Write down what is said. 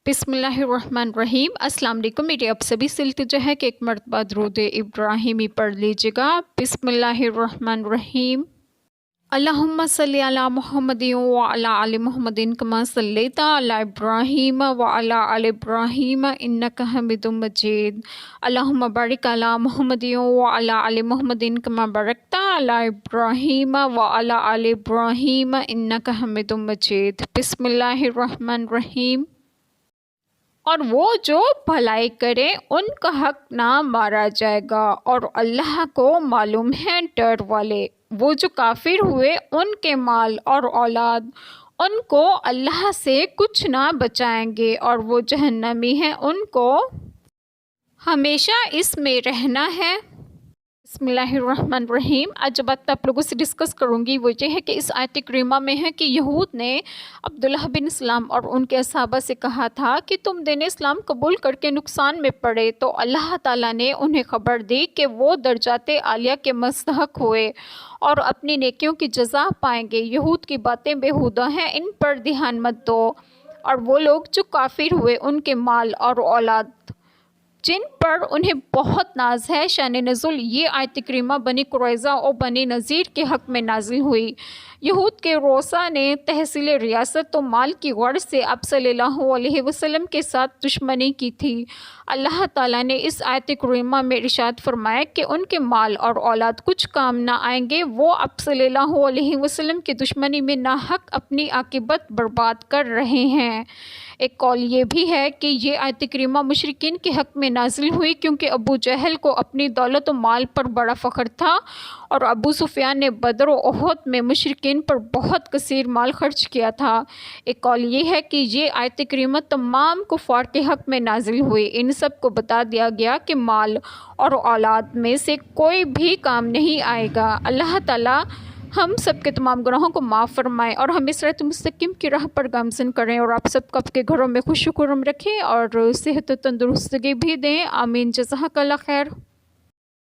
بسم اللہ الرحمن الرحیم۔ السلام علیکم، میری آپ سبھی سے التجا ہے کہ ایک مرتبہ درود ابراہیمی پڑھ لیجیے گا۔ بسم اللہ الرحمن الرحیم۔ اللہم صلی علی محمد وعلی آل محمد کما صلیت علی ابراہیم وعلی آل ابراہیم انک حمید مجید۔ اللہم بارک علی محمد وعلی آل محمد کما بارکت علی ابراہیم وعلی آل ابراہیم انک حمید مجید۔ بسم اللہ الرحمن الرحیم۔ اور وہ جو بھلائی کرے ان کا حق نہ مارا جائے گا، اور اللہ کو معلوم ہے ڈر والے۔ وہ جو کافر ہوئے ان کے مال اور اولاد ان کو اللہ سے کچھ نہ بچائیں گے، اور وہ جہنمی ہیں ان کو ہمیشہ اس میں رہنا ہے۔ بسم اللہ الرحمن الرحیم۔ آج جو بات آپ لوگوں سے ڈسکس کروں گی وہ یہ ہے کہ اس آیت کریمہ میں ہے کہ یہود نے عبداللہ بن سلام اور ان کے صحابہ سے کہا تھا کہ تم دین اسلام قبول کر کے نقصان میں پڑے، تو اللہ تعالیٰ نے انہیں خبر دی کہ وہ درجات عالیہ کے مستحق ہوئے اور اپنی نیکیوں کی جزا پائیں گے۔ یہود کی باتیں بیہودہ ہیں، ان پر دھیان مت دو۔ اور وہ لوگ جو کافر ہوئے ان کے مال اور اولاد جن پر انہیں بہت ناز ہے۔ شان نزول یہ آیت کریمہ بنی قریظہ اور بنی نذیر کے حق میں نازل ہوئی۔ یہود کے رؤساء نے تحصیل ریاست و مال کی غرض سے آپ صلی اللہ علیہ وسلم کے ساتھ دشمنی کی تھی۔ اللہ تعالیٰ نے اس آیت کریمہ میں ارشاد فرمایا کہ ان کے مال اور اولاد کچھ کام نہ آئیں گے، وہ آپ صلی اللہ علیہ وسلم کی دشمنی میں ناحق اپنی عاقبت برباد کر رہے ہیں۔ ایک قول یہ بھی ہے کہ یہ آیت کریمہ مشرکین کے حق میں نازل ہوئی کیونکہ ابو جہل کو اپنی دولت و مال پر بڑا فخر تھا، اور ابو سفیان نے بدر و احد میں مشرکین پر بہت کثیر مال خرچ کیا تھا۔ ایک قول یہ ہے کہ یہ آیت کریمہ تمام کفار کے حق میں نازل ہوئی۔ ان سب کو بتا دیا گیا کہ مال اور اولاد میں سے کوئی بھی کام نہیں آئے گا۔ اللہ تعالیٰ ہم سب کے تمام گناہوں کو معاف فرمائے اور ہمیں صراط مستقیم کی راہ پر گامزن کریں، اور آپ سب کو آپ کے گھروں میں خوش و خرم رکھیں اور صحت و تندرستگی بھی دیں۔ آمین۔ جزاک اللہ خیر۔